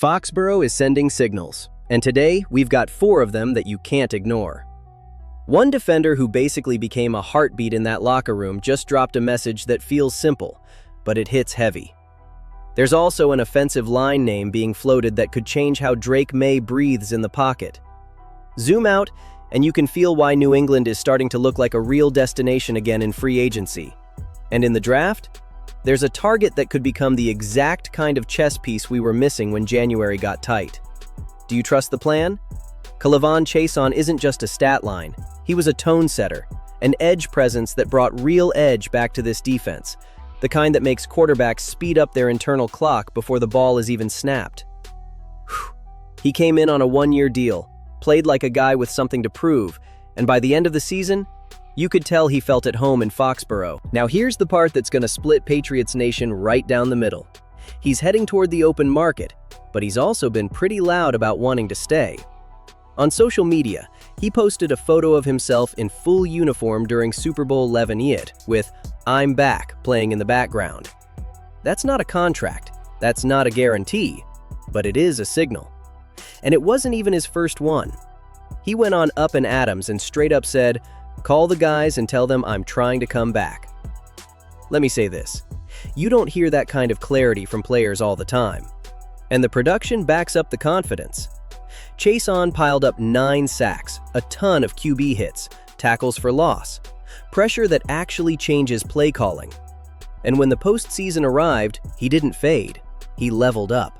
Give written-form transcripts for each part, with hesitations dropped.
Foxborough is sending signals, and today we've got 4 of them that you can't ignore. One defender who basically became a heartbeat in that locker room just dropped a message that feels simple, but it hits heavy. There's also an offensive line name being floated that could change how Maye breathes in the pocket. Zoom out, and you can feel why New England is starting to look like a real destination again in free agency. And in the draft, there's a target that could become the exact kind of chess piece we were missing when January got tight. Do you trust the plan? Kavon Chason isn't just a stat line. He was a tone setter, an edge presence that brought real edge back to this defense, the kind that makes quarterbacks speed up their internal clock before the ball is even snapped. He came in on a 1-year deal, played like a guy with something to prove, and by the end of the season, you could tell he felt at home in Foxborough. Now here's the part that's going to split Patriots Nation right down the middle. He's heading toward the open market, but he's also been pretty loud about wanting to stay. On social media, he posted a photo of himself in full uniform during Super Bowl XI with "I'm back" playing in the background. That's not a contract, that's not a guarantee, but it is a signal. And it wasn't even his first one. He went on Up and Adams and straight up said, "Call the guys and tell them I'm trying to come back." Let me say this, you don't hear that kind of clarity from players all the time. And the production backs up the confidence. Chason piled up 9 sacks, a ton of QB hits, tackles for loss, pressure that actually changes play calling. And when the postseason arrived, he didn't fade, he leveled up.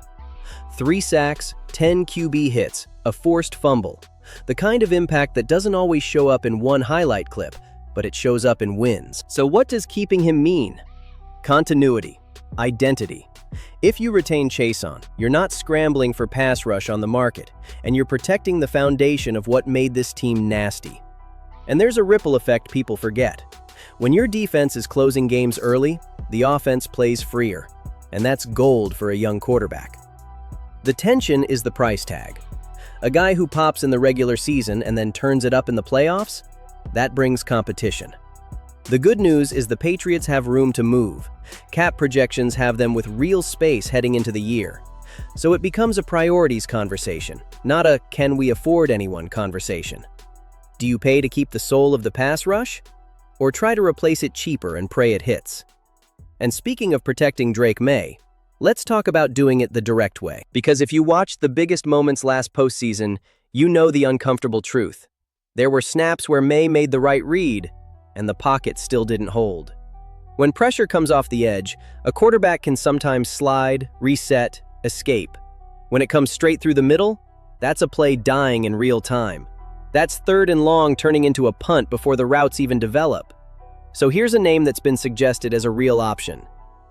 3 sacks, 10 QB hits, a forced fumble. The kind of impact that doesn't always show up in one highlight clip, but it shows up in wins. So what does keeping him mean? Continuity, identity. If you retain Chason, you're not scrambling for pass rush on the market, and you're protecting the foundation of what made this team nasty. And there's a ripple effect people forget. When your defense is closing games early, the offense plays freer, and that's gold for a young quarterback. The tension is the price tag. A guy who pops in the regular season and then turns it up in the playoffs? That brings competition. The good news is the Patriots have room to move. Cap projections have them with real space heading into the year. So it becomes a priorities conversation, not a "can we afford anyone" conversation. Do you pay to keep the soul of the pass rush? Or try to replace it cheaper and pray it hits? And speaking of protecting Maye, let's talk about doing it the direct way. Because if you watched the biggest moments last postseason, you know the uncomfortable truth. There were snaps where Maye made the right read, and the pocket still didn't hold. When pressure comes off the edge, a quarterback can sometimes slide, reset, escape. When it comes straight through the middle, that's a play dying in real time. That's 3rd and long turning into a punt before the routes even develop. So here's a name that's been suggested as a real option: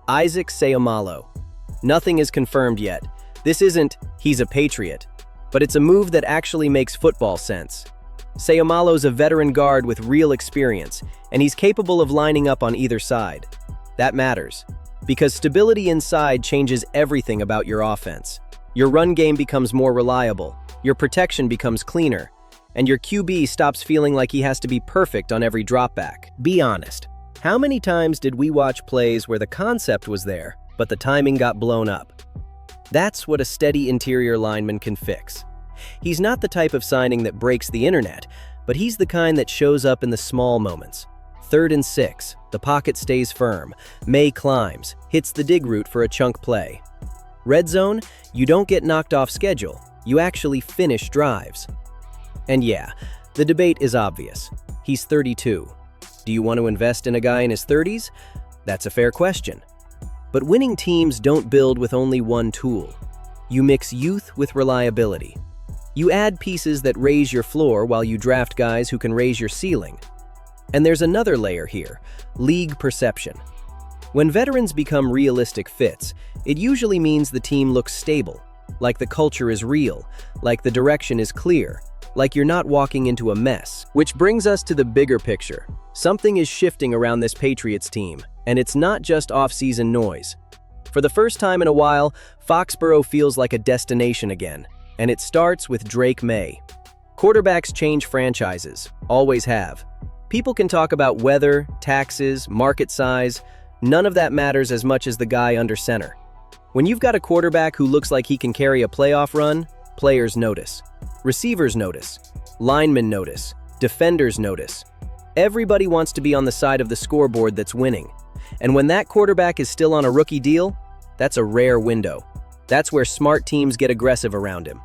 Isaac Seumalo. Nothing is confirmed yet. This isn't "he's a Patriot," but it's a move that actually makes football sense. Seumalo's a veteran guard with real experience, and he's capable of lining up on either side. That matters, because stability inside changes everything about your offense. Your run game becomes more reliable, your protection becomes cleaner, and your QB stops feeling like he has to be perfect on every dropback. Be honest, how many times did we watch plays where the concept was there, but the timing got blown up? That's what a steady interior lineman can fix. He's not the type of signing that breaks the internet, but he's the kind that shows up in the small moments. 3rd and 6, the pocket stays firm, Maye climbs, hits the dig route for a chunk play. Red zone, you don't get knocked off schedule, you actually finish drives. And yeah, the debate is obvious. He's 32. Do you want to invest in a guy in his 30s? That's a fair question. But winning teams don't build with only one tool. You mix youth with reliability. You add pieces that raise your floor while you draft guys who can raise your ceiling. And there's another layer here: league perception. When veterans become realistic fits, it usually means the team looks stable, like the culture is real, like the direction is clear, like you're not walking into a mess. Which brings us to the bigger picture. Something is shifting around this Patriots team, and it's not just off-season noise. For the first time in a while, Foxborough feels like a destination again. And it starts with Maye. Quarterbacks change franchises, always have. People can talk about weather, taxes, market size. None of that matters as much as the guy under center. When you've got a quarterback who looks like he can carry a playoff run, players notice. Receivers notice. Linemen notice. Defenders notice. Everybody wants to be on the side of the scoreboard that's winning. And when that quarterback is still on a rookie deal, that's a rare window. That's where smart teams get aggressive around him.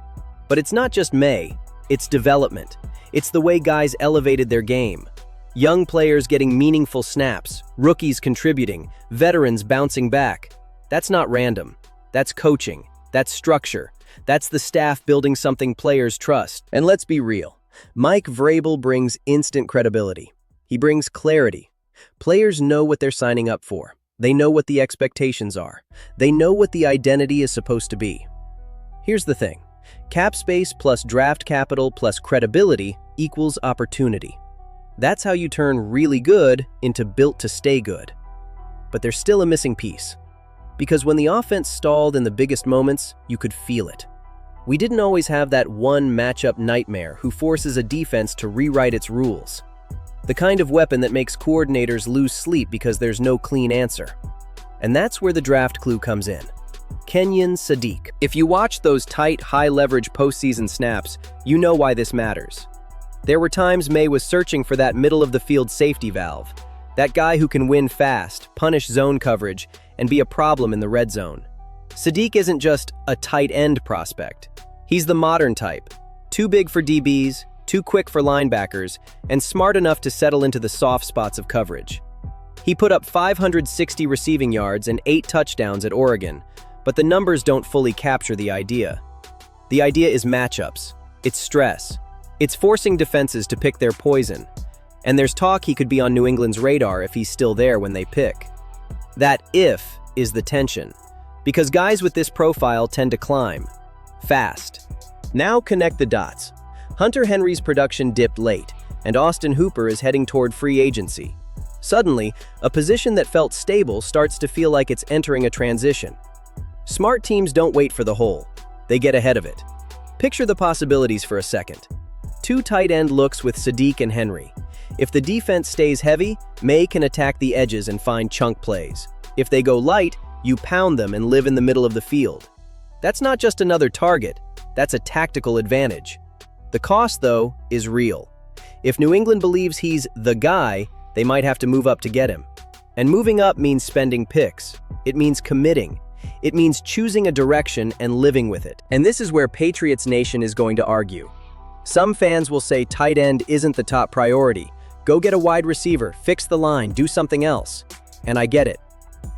But it's not just Maye, it's development. It's the way guys elevated their game. Young players getting meaningful snaps, rookies contributing, veterans bouncing back. That's not random. That's coaching. That's structure. That's the staff building something players trust. And let's be real. Mike Vrabel brings instant credibility. He brings clarity. Players know what they're signing up for. They know what the expectations are. They know what the identity is supposed to be. Here's the thing. Cap space plus draft capital plus credibility equals opportunity. That's how you turn really good into built to stay good. But there's still a missing piece. Because when the offense stalled in the biggest moments, you could feel it. We didn't always have that one matchup nightmare who forces a defense to rewrite its rules. The kind of weapon that makes coordinators lose sleep because there's no clean answer. And that's where the draft clue comes in. Kenyon Sadiq. If you watch those tight, high-leverage postseason snaps, you know why this matters. There were times Maye was searching for that middle-of-the-field safety valve. That guy who can win fast, punish zone coverage, and be a problem in the red zone. Sadiq isn't just a tight end prospect. He's the modern type. Too big for DBs, too quick for linebackers, and smart enough to settle into the soft spots of coverage. He put up 560 receiving yards and 8 touchdowns at Oregon, but the numbers don't fully capture the idea. The idea is matchups. It's stress. It's forcing defenses to pick their poison. And there's talk he could be on New England's radar if he's still there when they pick. That "if" is the tension, because guys with this profile tend to climb fast. Now connect the dots. Hunter Henry's production dipped late, and Austin Hooper is heading toward free agency. Suddenly, a position that felt stable starts to feel like it's entering a transition. Smart teams don't wait for the hole. They get ahead of it. Picture the possibilities for a second. 2 tight end looks with Sadiq and Henry. If the defense stays heavy, Maye can attack the edges and find chunk plays. If they go light, you pound them and live in the middle of the field. That's not just another target, that's a tactical advantage. The cost, though, is real. If New England believes he's the guy, they might have to move up to get him. And moving up means spending picks. It means committing. It means choosing a direction and living with it. And this is where Patriots Nation is going to argue. Some fans will say tight end isn't the top priority. Go get a wide receiver, fix the line, do something else. And I get it.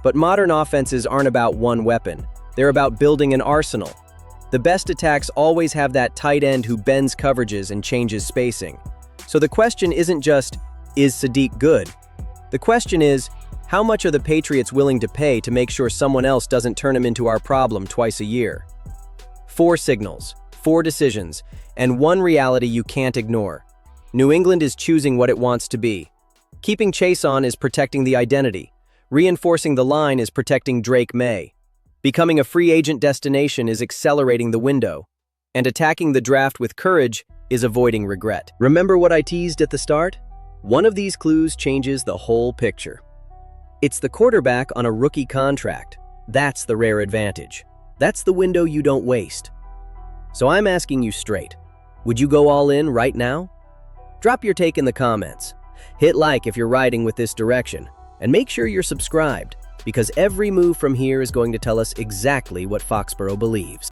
But modern offenses aren't about one weapon. They're about building an arsenal. The best attacks always have that tight end who bends coverages and changes spacing. So the question isn't just, is Sadiq good? The question is, how much are the Patriots willing to pay to make sure someone else doesn't turn him into our problem twice a year? 4 signals, 4 decisions, and one reality you can't ignore. New England is choosing what it wants to be. Keeping Chason is protecting the identity. Reinforcing the line is protecting Drake Maye. Becoming a free agent destination is accelerating the window. And attacking the draft with courage is avoiding regret. Remember what I teased at the start? One of these clues changes the whole picture. It's the quarterback on a rookie contract. That's the rare advantage. That's the window you don't waste. So I'm asking you straight. Would you go all in right now? Drop your take in the comments. Hit like if you're riding with this direction. And make sure you're subscribed, because every move from here is going to tell us exactly what Foxborough believes.